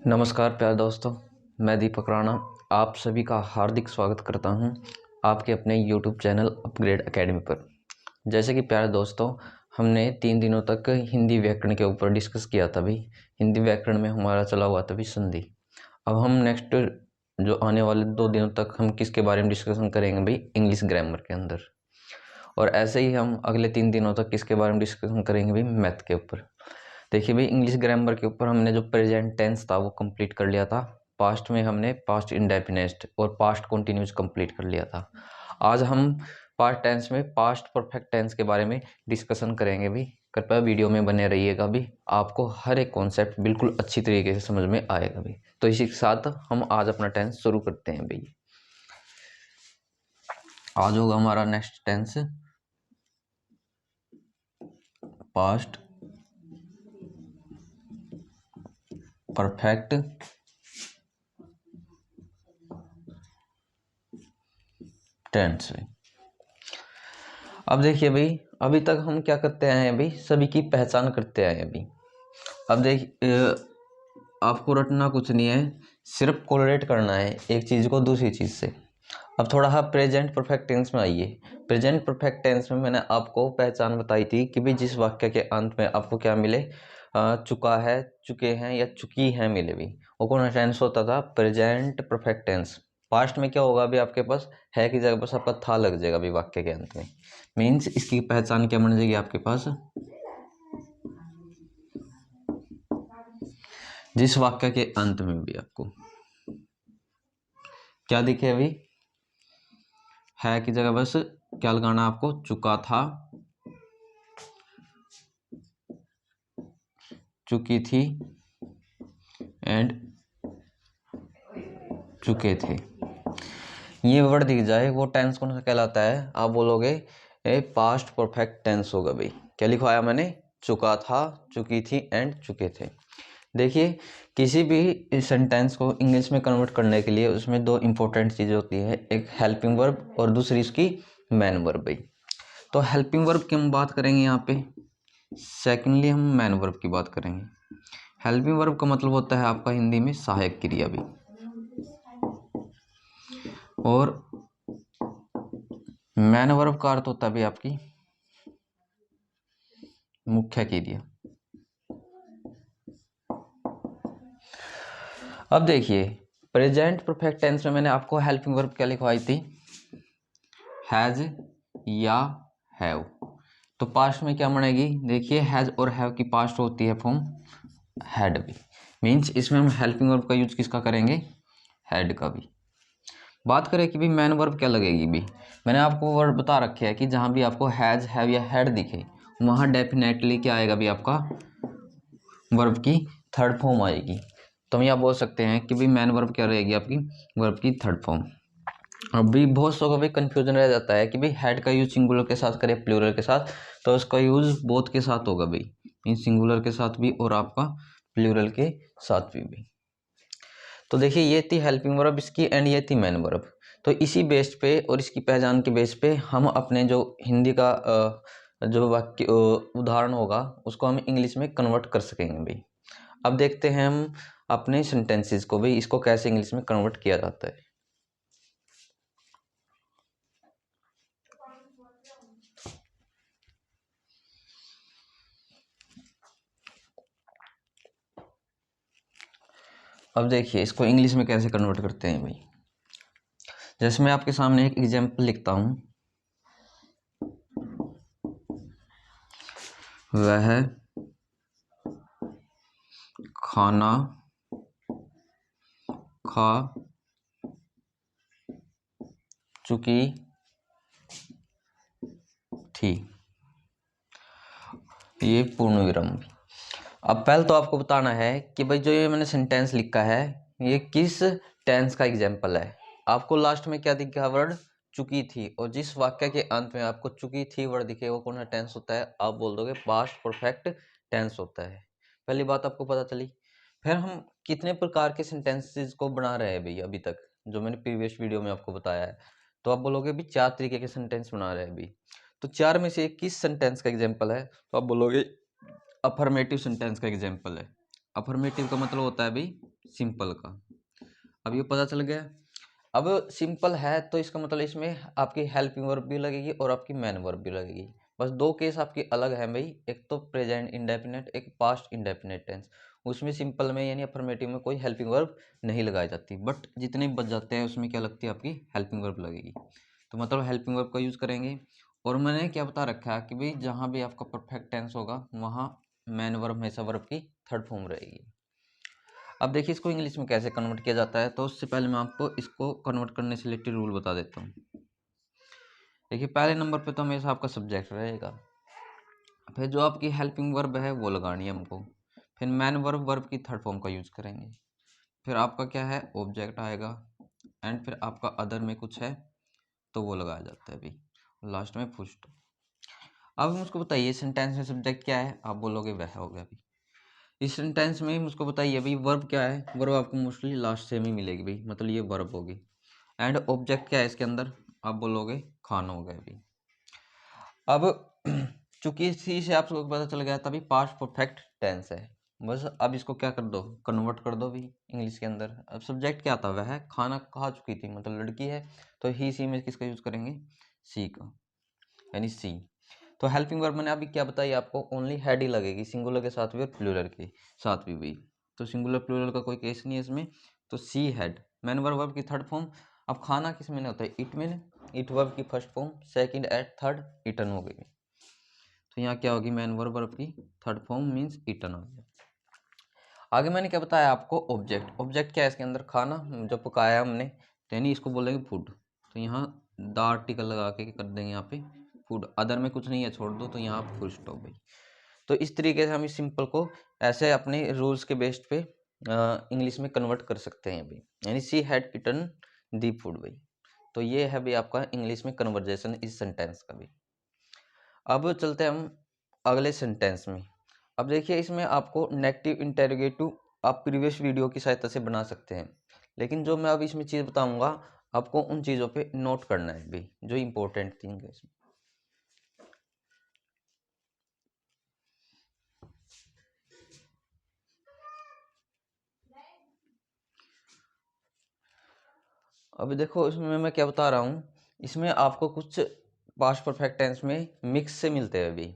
नमस्कार प्यारे दोस्तों, मैं दीपक राणा आप सभी का हार्दिक स्वागत करता हूं आपके अपने YouTube चैनल अपग्रेड एकेडमी पर। जैसे कि प्यारे दोस्तों, हमने 3 दिनों तक हिंदी व्याकरण के ऊपर डिस्कस किया था भाई। हिंदी व्याकरण में हमारा चला हुआ था भी संधि। अब हम नेक्स्ट जो आने वाले 2 दिनों तक हम किसके बारे में डिस्कशन करेंगे भाई, इंग्लिश ग्रामर के अंदर। और ऐसे ही हम अगले 3 दिनों तक किसके बारे में डिस्कशन करेंगे भाई, मैथ के ऊपर। देखिए भाई, इंग्लिश ग्रामर के ऊपर हमने जो प्रेजेंट टेंस था वो कंप्लीट कर लिया था। पास्ट में हमने पास्ट इंडेफिनिट और पास्ट कंटिन्यूस कंप्लीट कर लिया था। आज हम पास्ट टेंस में पास्ट परफेक्ट टेंस के बारे में डिस्कशन करेंगे भी। कृपया वीडियो में बने रहिएगा भी, आपको हर एक कॉन्सेप्ट बिल्कुल अच्छी तरीके से समझ में आएगा भी। तो इसी के साथ हम आज अपना टेंस शुरू करते हैं भाई। आज होगा हमारा next tense past perfect tense. अब देखिए भाई, अभी तक हम क्या करते आए हैं भाई, सभी की पहचान करते आए हैं भाई। अब आपको रटना कुछ नहीं है, सिर्फ कोरिलेट करना है एक चीज़ को दूसरी चीज़ से। अब थोड़ा सा प्रेजेंट परफेक्ट टेंस में आइए। प्रेजेंट परफेक्ट टेंस में मैंने आपको पहचान बताई थी कि भाई जिस वाक्य के अंत में आपको क्या मिले, चुका है, चुके हैं या चुकी हैं मिले भी, वो कौन सा टेंस होता था, प्रेजेंट परफेक्ट टेंस। पास्ट में क्या होगा अभी आपके पास, है की जगह बस आपका था लग जाएगा अभी वाक्य के अंत में। मीन्स इसकी पहचान क्या बन जाएगी आपके पास, जिस वाक्य के अंत में भी आपको क्या दिखे अभी, है की जगह बस क्या लगाना आपको, चुका था, चुकी थी एंड चुके थे। ये वर्ड दिख जाए वो टेंस कौन सा कहलाता है, आप बोलोगे ए पास्ट परफेक्ट टेंस होगा भाई। क्या लिखवाया मैंने, चुका था, चुकी थी एंड चुके थे। देखिए, किसी भी सेंटेंस को इंग्लिश में कन्वर्ट करने के लिए उसमें 2 इंपॉर्टेंट चीज़ें होती है, एक हेल्पिंग वर्ब और दूसरी उसकी मैन वर्ब भाई। तो हेल्पिंग वर्ब की हम बात करेंगे यहाँ पे, सेकेंडली हम मैन वर्ब की बात करेंगे। हेल्पिंग वर्ब का मतलब होता है आपका हिंदी में सहायक क्रिया भी, और मैन वर्ब का अर्थ होता है भी आपकी मुख्य क्रिया। अब देखिए, प्रेजेंट परफेक्ट टेंस में मैंने आपको हेल्पिंग वर्ब क्या लिखवाई थी, हैज या हैव। तो पास्ट में क्या बनेगी, देखिए हैज और हैव की पास्ट होती है फॉर्म हैड भी। मीन्स इसमें हम हेल्पिंग वर्ब का यूज किसका करेंगे, हैड का भी। बात करें कि भी मैन वर्ब क्या लगेगी भी, मैंने आपको वर्ड बता रखे है कि जहां भी आपको हैज हैव या हैड दिखे वहां डेफिनेटली क्या आएगा भी, आपका वर्ब की थर्ड फॉर्म आएगी। तो हम यहाँ बोल सकते हैं कि भी मैन वर्ब क्या रहेगी, आपकी वर्ब की थर्ड फॉर्म। अभी बहुत सौ का भी कन्फ्यूजन रह जाता है कि भाई हेड का यूज सिंगुलर के साथ करें प्लूरल के साथ, तो उसका यूज बोथ के साथ होगा भाई, मीन सिंगुलर के साथ भी और आपका प्लूरल के साथ भी। तो देखिए, ये थी हेल्पिंग वर्ब इसकी एंड ये थी मैन वर्ब। तो इसी बेस पे और इसकी पहचान के बेस पे हम अपने जो हिंदी का जो वाक्य उदाहरण होगा उसको हम इंग्लिश में कन्वर्ट कर सकेंगे भाई। अब देखते हैं हम अपने सेंटेंसेस को भाई, इसको कैसे इंग्लिश में कन्वर्ट किया जाता है। अब देखिए, इसको इंग्लिश में कैसे कन्वर्ट करते हैं भाई। जैसे मैं आपके सामने एक एग्जांपल लिखता हूं, वह खाना खा चुकी थी, ये पूर्ण विराम। अब पहले तो आपको बताना है कि भाई जो ये मैंने सेंटेंस लिखा है ये किस टेंस का एग्जांपल है। आपको लास्ट में क्या दिखा, वर्ड चुकी थी, और जिस वाक्य के अंत में आपको चुकी थी वर्ड दिखे वो कौन सा टेंस होता है, आप बोल दोगे पास्ट परफेक्ट टेंस होता है। पहली बात आपको पता चली। फिर हम कितने प्रकार के सेंटेंसेस को बना रहे हैं भैया अभी तक, जो मैंने प्रीवियस वीडियो में आपको बताया है। तो आप बोलोगे भी 4 तरीके के सेंटेंस बना रहे हैं अभी। तो 4 में से किस सेंटेंस का एग्जाम्पल है, तो आप बोलोगे अफर्मेटिव सेंटेंस का एग्जाम्पल है। अफर्मेटिव का मतलब होता है भाई सिंपल का। अब ये पता चल गया। अब सिंपल है तो इसका मतलब इसमें आपकी हेल्पिंग वर्ब भी लगेगी और आपकी मेन वर्ब भी लगेगी। बस दो केस आपकी अलग है भाई, एक तो प्रेजेंट इंडेफिनिट, एक पास्ट इंडेफिनिट टेंस। उसमें सिंपल में यानी अफर्मेटिव में कोई हेल्पिंग वर्ब नहीं लगाई जाती, बट जितने बच जाते हैं उसमें क्या लगती है, आपकी हेल्पिंग वर्ब लगेगी। तो मतलब हेल्पिंग वर्ब का यूज़ करेंगे। और मैंने क्या बता रखा है कि भाई जहाँ भी आपका परफेक्ट टेंस होगा वहाँ मेन वर्ब हमेशा वर्ब की थर्ड फॉर्म रहेगी। अब देखिए इसको इंग्लिश में कैसे कन्वर्ट किया जाता है, तो उससे पहले मैं आपको इसको कन्वर्ट करने से रिलेटेड रूल बता देता हूँ। देखिए पहले नंबर पे तो हमेशा आपका सब्जेक्ट रहेगा, फिर जो आपकी हेल्पिंग वर्ब है वो लगानी है हमको, फिर मैन वर्ब वर्ब की थर्ड फॉर्म का यूज़ करेंगे, फिर आपका क्या है ऑब्जेक्ट आएगा, एंड फिर आपका अदर में कुछ है तो वो लगाया जाता है अभी, लास्ट में फुल स्टॉप। अब मुझको बताइए सेंटेंस में सब्जेक्ट क्या है, आप बोलोगे वह हो गया अभी। इस सेंटेंस में मुझको बताइए भाई वर्ब क्या है, वर्ब आपको मोस्टली लास्ट से ही मिलेगी भाई, मतलब ये वर्ब होगी। एंड ऑब्जेक्ट क्या है इसके अंदर, आप बोलोगे खाना हो गया भाई। अब चूंकि इसी से आपको पता चल गया तभी पास्ट परफेक्ट टेंस है। बस अब इसको क्या कर दो, कन्वर्ट कर दो भी इंग्लिश के अंदर। अब सब्जेक्ट क्या था, वह खाना खा चुकी थी, मतलब लड़की है, तो ही सी में किसका यूज करेंगे, सी का, यानी सी। तो हेल्पिंग वर्ब मैंने अभी क्या बताई आपको, ओनली हैड ही लगेगी, सिंगुलर के साथ भी और प्लूरल के साथ भी भाई। तो सिंगुलर प्लूरल का कोई केस नहीं है इसमें, तो सी हैड। मैन वर्ब की थर्ड फॉर्म। अब खाना किस में होता है, इट में, इट वर्ब की first form, second ate, third eaten हो गई। तो यहाँ क्या होगी, मैन वर्ब की थर्ड फॉर्म मीन्स इटन हो गया। आगे मैंने क्या बताया आपको, ऑब्जेक्ट। ऑब्जेक्ट क्या है इसके अंदर, खाना जो पकाया हमने, यानी इसको बोलेंगे फूड। तो यहाँ द आर्टिकल लगा के कर देंगे यहाँ पे फूड, अदर में कुछ नहीं है छोड़ दो, तो यहाँ फुल स्टॉप भाई। तो इस तरीके से हम इस सिंपल को ऐसे अपने रूल्स के बेस्ड पे इंग्लिश में कन्वर्ट कर सकते हैं भाई, यानी she had eaten the food भाई। तो ये है भाई आपका इंग्लिश में कन्वर्जेशन इस सेंटेंस का भी। अब चलते हैं हम अगले सेंटेंस में। अब देखिए इसमें आपको नेगेटिव इंटेरोगेटिव आप प्रीवियस वीडियो की सहायता से बना सकते हैं, लेकिन जो मैं अब इसमें चीज़ बताऊंगा आपको उन चीज़ों पे नोट करना है भी, जो इंपॉर्टेंट थिंग है इसमें। अभी देखो इसमें मैं क्या बता रहा हूँ, इसमें आपको कुछ पास्ट परफेक्ट टेंस में मिक्स से मिलते हैं अभी।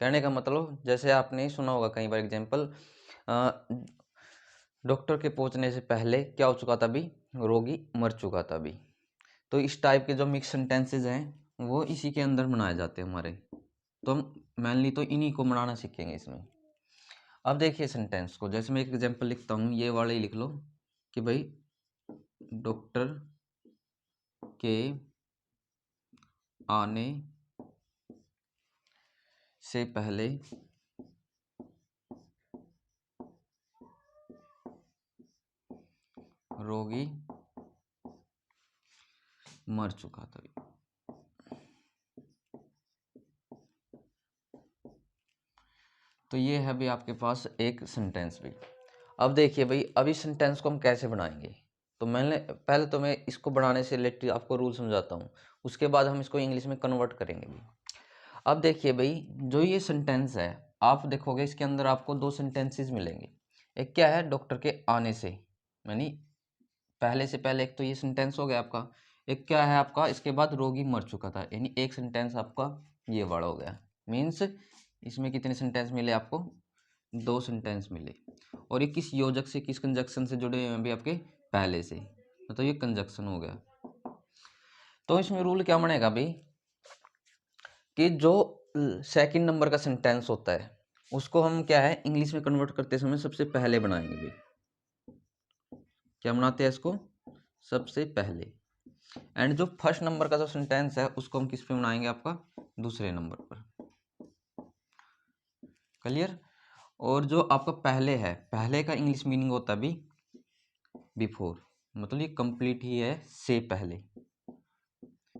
कहने का मतलब जैसे आपने सुना होगा कई बार एग्जाम्पल, डॉक्टर के पहुंचने से पहले क्या हो चुका था, अभी रोगी मर चुका था अभी। तो इस टाइप के जो मिक्स सेंटेंसेज हैं वो इसी के अंदर बनाए जाते हैं हमारे। तो हम मेनली तो इन्हीं को बनाना सीखेंगे इसमें। अब देखिए सेंटेंस को, जैसे मैं एक एग्जांपल लिखता हूँ, ये वाले ही लिख लो कि भाई डॉक्टर के आने से पहले रोगी मर चुका था। तो ये है भाई आपके पास एक सेंटेंस भी। अब देखिए भाई अभी सेंटेंस को हम कैसे बनाएंगे, तो मैंने पहले तो मैं इसको बनाने से रिलेटेड आपको रूल समझाता हूँ, उसके बाद हम इसको इंग्लिश में कन्वर्ट करेंगे भी। अब देखिए भाई जो ये सेंटेंस है, आप देखोगे इसके अंदर आपको दो सेंटेंसेस मिलेंगे। एक क्या है, डॉक्टर के आने से, यानी पहले से पहले, एक तो ये सेंटेंस हो गया आपका। एक क्या है आपका, इसके बाद रोगी मर चुका था, यानी एक सेंटेंस आपका ये वाला हो गया। मीन्स इसमें कितने सेंटेंस मिले आपको, दो सेंटेंस मिले। और ये किस योजक से, किस कंजक्शन से जुड़े हुए हैं भी आपके, पहले से, मतलब ये कंजक्शन हो गया। तो इसमें रूल क्या बनेगा भाई कि जो सेकंड नंबर का सेंटेंस होता है उसको हम क्या है इंग्लिश में कन्वर्ट करते समय सबसे पहले बनाएंगे भाई। क्या बनाते हैं इसको, सबसे पहले। एंड जो फर्स्ट नंबर का जो सेंटेंस है उसको हम किस पे बनाएंगे, आपका दूसरे नंबर पर। क्लियर। और जो आपका पहले है, पहले का इंग्लिश मीनिंग होता है भी बिफोर, मतलब ये कंप्लीट ही है से पहले।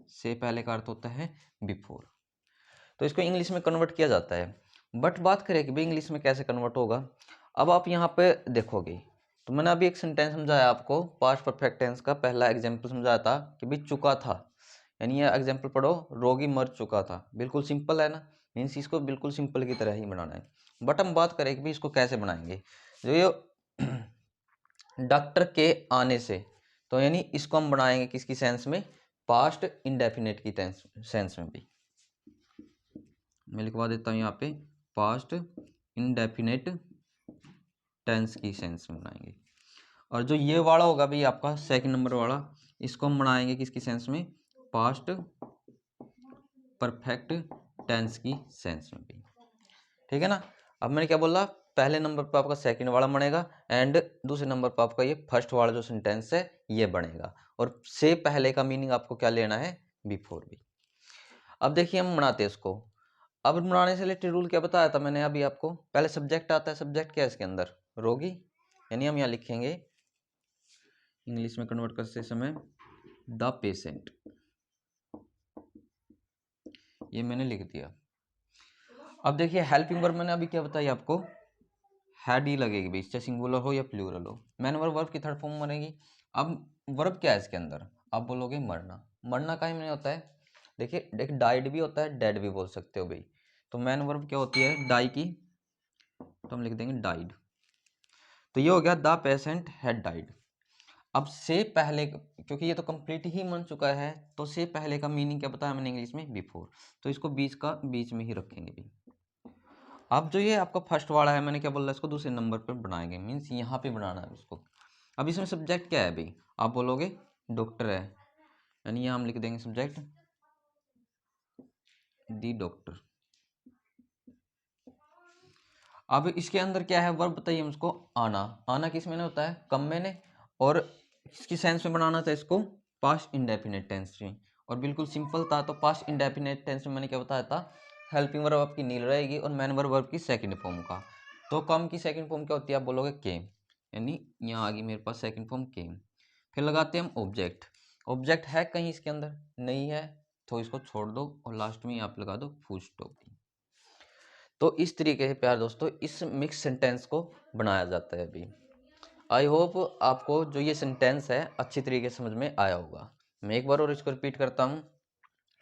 से पहले का अर्थ होता है बिफोर। तो इसको इंग्लिश में कन्वर्ट किया जाता है। बट बात करें कि भाई इंग्लिश में कैसे कन्वर्ट होगा, अब आप यहाँ पे देखोगे तो मैंने अभी एक सेंटेंस समझाया आपको, पास्ट परफेक्ट टेंस का पहला एग्जाम्पल समझाया था कि भाई चुका था, यानी ये एग्जाम्पल पढ़ो, रोगी मर चुका था। बिल्कुल सिंपल है ना, मीन्स इसको बिल्कुल सिंपल की तरह ही बनाना है। बट हम बात करें कि भाई इसको कैसे बनाएंगे। जो ये डॉक्टर के आने से, तो यानी इसको हम बनाएंगे किसकी सेंस में, पास्ट इंडेफिनेट की सेंस में भी। मैं लिखवा देता हूँ यहाँ पे पास्ट इंडेफिनेट टेंस की सेंस में बनाएंगे। और जो ये वाला होगा भाई आपका सेकंड नंबर वाला, इसको हम बनाएंगे किसकी सेंस में, पास्ट परफेक्ट टेंस की सेंस में भी। ठीक है ना। अब मैंने क्या बोला, पहले नंबर पर आपका सेकंड वाला बनेगा एंड दूसरे नंबर पर आपका ये फर्स्ट वाला जो सेंटेंस है ये बनेगा। और से पहले का मीनिंग आपको क्या लेना है, बिफोर भी। अब देखिए हम बनाते हैं इसको। अब बनाने से रिलेटेड रूल क्या बताया था मैंने अभी आपको, पहले सब्जेक्ट आता है। सब्जेक्ट क्या है इसके अंदर, रोगी, यानी हम यहाँ लिखेंगे इंग्लिश में कन्वर्ट करते समय द पेशेंट, ये मैंने लिख दिया। अब देखिए हेल्पिंग वर्ब मैंने अभी क्या बताया आपको, हैड ही लगेगी भाई, चाहे सिंगुलर हो या प्लूरल हो। मैन वर्ब वर्ब की थर्ड फॉर्म बनेगी। अब वर्ब क्या है इसके अंदर, आप बोलोगे मरना। मरना का ही नहीं होता है, देखिए एक डाइड भी होता है, डेड भी बोल सकते हो भाई। तो मैन वर्ब क्या होती है, डाई की, तो हम लिख देंगे डाइड। तो ये हो गया द पेशेंट हैड डाइड। अब से पहले, क्योंकि ये तो कंप्लीट ही बन चुका है, तो से पहले का मीनिंग क्या बताया मैंने इंग्लिश में, बिफोर। तो इसको बीच का बीच में ही रखेंगे भी। अब जो ये आपका फर्स्ट वाला है, मैंने क्या बोला, इसको दूसरे नंबर पर बनाएंगे, मीन्स यहाँ पे बनाना है इसको। अब इसमें सब्जेक्ट क्या है भाई, आप बोलोगे डॉक्टर है, यानी यहाँ हम लिख देंगे सब्जेक्ट दी डॉक्टर। अब इसके अंदर क्या है, वर्ब बताइए मुझको, आना। आना किस में होता है, कम में। और इसकी सेंस में बनाना था इसको पास्ट इंडेफिनेट टेंस में। और बिल्कुल सिंपल था, तो पास्ट इंडेफिनेट टेंस में मैंने क्या बताया था, हेल्पिंग वर्ब आपकी नील रहेगी और मैन वर्ब की सेकंड फॉर्म का। तो कम की सेकंड फॉर्म क्या होती है, आप बोलोगे केम, यानी यहाँ आ गई मेरे पास सेकंड फॉर्म केम। फिर लगाते हैं हम ऑब्जेक्ट। ऑब्जेक्ट है कहीं इसके अंदर, नहीं है, तो इसको छोड़ दो और लास्ट में आप लगा दो फुल स्टॉप। तो इस तरीके से प्यार दोस्तों इस मिक्स सेंटेंस को बनाया जाता है अभी। आई होप आपको जो ये सेंटेंस है अच्छी तरीके से समझ में आया होगा। मैं एक बार और इसको रिपीट करता हूँ।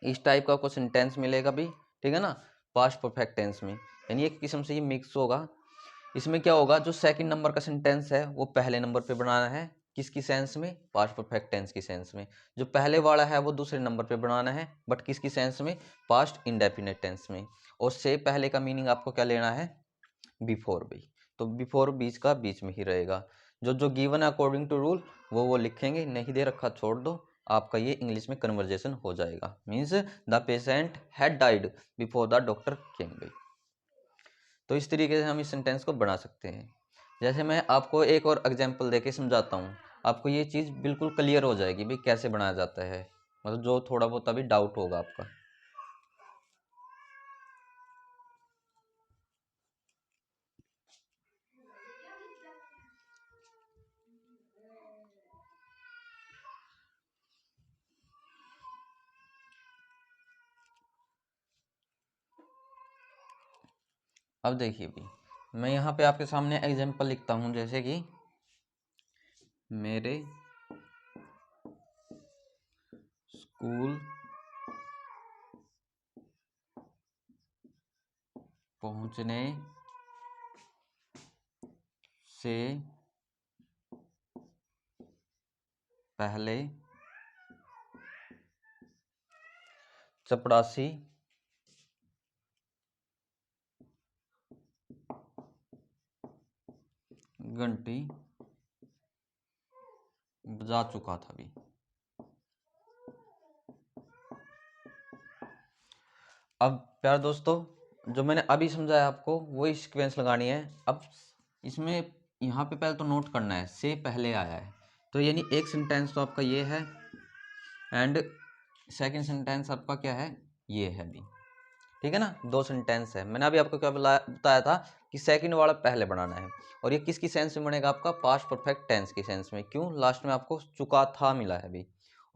इस टाइप का आपको सेंटेंस मिलेगा भी, ठीक है ना, पास्ट परफेक्ट टेंस में, यानी एक किस्म से ये मिक्स होगा। इसमें क्या होगा, जो सेकंड नंबर का सेंटेंस है वो पहले नंबर पे बनाना है, किसकी सेंस में, पास्ट परफेक्ट टेंस की सेंस में। जो पहले वाला है वो दूसरे नंबर पे बनाना है, बट किसकी सेंस में, पास्ट इंडेफिनिट टेंस में। और से पहले का मीनिंग आपको क्या लेना है, बिफोर भी। तो बिफोर बीच का बीच में ही रहेगा। जो जो गिवन है अकॉर्डिंग टू रूल वो लिखेंगे, नहीं दे रखा छोड़ दो, आपका ये इंग्लिश में कन्वर्जेशन हो जाएगा। Means the patient had died before the doctor केम भाई। तो इस तरीके से हम इस सेंटेंस को बना सकते हैं। जैसे मैं आपको एक और एग्जांपल देके समझाता हूँ, आपको ये चीज़ बिल्कुल क्लियर हो जाएगी भाई कैसे बनाया जाता है, मतलब जो थोड़ा बहुत अभी डाउट होगा आपका। अब देखिए भाई, मैं यहाँ पे आपके सामने एग्जांपल लिखता हूँ, जैसे कि मेरे स्कूल पहुंचने से पहले चपरासी घंटी बजा चुका था भी। अब प्यार दोस्तों, जो मैंने अभी समझाया आपको वही सीक्वेंस लगानी है। अब इसमें यहाँ पे पहले तो नोट करना है से पहले आया है, तो यानी एक सेंटेंस तो आपका ये है एंड सेकंड सेंटेंस आपका क्या है, ये है भी। ठीक है ना, दो सेंटेंस है। मैंने अभी आपको क्या बताया था कि सेकंड वाला पहले बनाना है। और ये किसकी सेंस में बनेगा, आपका पास्ट परफेक्ट टेंस की सेंस में। क्यों, लास्ट में आपको चुका था मिला है अभी,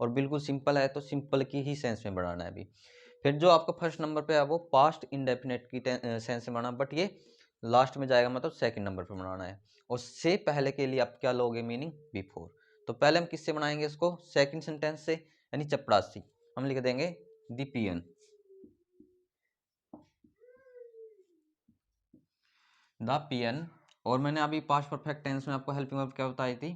और बिल्कुल सिंपल है तो सिंपल की ही सेंस में बनाना है अभी। फिर जो आपका फर्स्ट नंबर पे है वो पास्ट इंडेफिनेट की सेंस में बनाना, बट ये लास्ट में जाएगा, मतलब सेकंड नंबर पे बनाना है। और से पहले के लिए आप क्या लोगे, मीनिंग बिफोर। तो पहले हम किससे बनाएंगे इसको, सेकंड सेंटेंस से, यानी चपरासी। हम लिख देंगे द पियन, द पियन और मैंने अभी पास्ट परफेक्ट टेंस में आपको हेल्पिंग वर्ब क्या बताई थी,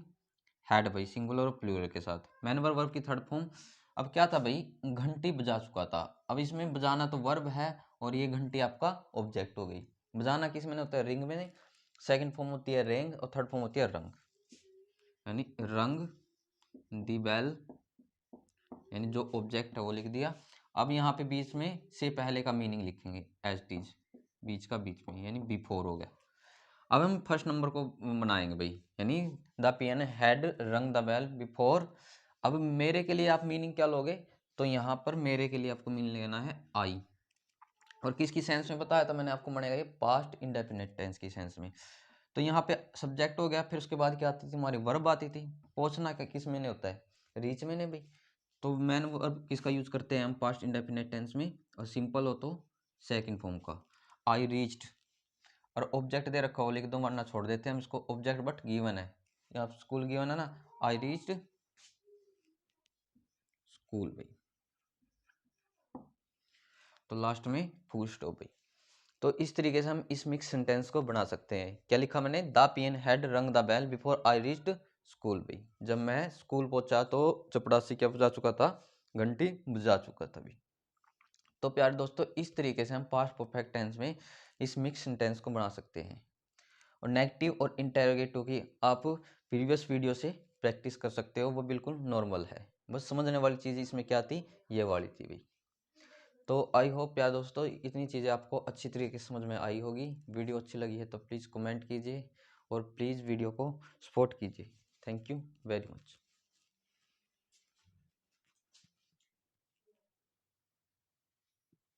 हैड भाई, सिंगुलर और प्लूरल के साथ। मैन वर्ब की थर्ड फॉर्म, अब क्या था भाई, घंटी बजा चुका था। अब इसमें बजाना तो वर्ब है और ये घंटी आपका ऑब्जेक्ट हो गई। बजाना किस में होता है, रिंग में। सेकंड फॉर्म होती है रेंग और थर्ड फॉर्म होती है रंग, यानी रंग दी बेल, यानी जो ऑब्जेक्ट है वो लिख दिया। अब यहाँ पे बीच में से पहले का मीनिंग लिखेंगे एज इट इज, बीच का बीच में, यानी बिफोर हो गया। अब हम फर्स्ट नंबर को बनाएंगे भाई, यानी the piano had rung the bell before. अब मेरे के लिए आप मीनिंग क्या लोगे, तो यहाँ पर मेरे के लिए आपको मीनिंग लेना है आई। और किसकी सेंस में बताया था मैंने आपको, बनेगा ये पास्ट इंडेफिनिट टेंस की सेंस में। तो यहाँ पे सब्जेक्ट हो गया, फिर उसके बाद क्या आती थी हमारी, वर्ब आती थी। पहुंचना का किस में नहीं होता है, रीच में नहीं भाई। तो मैन वर्ब किसका यूज करते हैं हम पास्ट इंडेफिनिट टेंस में, और सिंपल हो तो सेकंड फॉर्म का, आई रीच्ड। और ऑब्जेक्ट दे रखा हो लिख दो, वरना छोड़ देते हैं हम इसको, ऑब्जेक्ट बट गिवन है, या स्कूल गिवन है ना, आई रीच्ड स्कूल भाई। तो लास्ट में फुल स्टॉप भाई। तो इस तरीके से हम इस मिक्स सेंटेंस को बना सकते हैं। क्या लिखा मैंने, the peon had rung the bell before I reached school भाई। जब मैं स्कूल पहुंचा तो चपड़ासी क्या बजा चुका था, घंटी बजा चुका था भाई। तो प्यारे दोस्तों, इस तरीके से हम पास्ट परफेक्ट टेंस में इस मिक्स सेंटेंस को बना सकते हैं। और नेगेटिव और इंटेरोगेटिव की आप प्रीवियस वीडियो से प्रैक्टिस कर सकते हो, वो बिल्कुल नॉर्मल है। बस समझने वाली चीज़ इसमें क्या थी, ये वाली थी भाई। तो आई होप यार दोस्तों, इतनी चीज़ें आपको अच्छी तरीके से समझ में आई होगी। वीडियो अच्छी लगी है तो प्लीज़ कमेंट कीजिए और प्लीज़ वीडियो को सपोर्ट कीजिए। Thank you very much.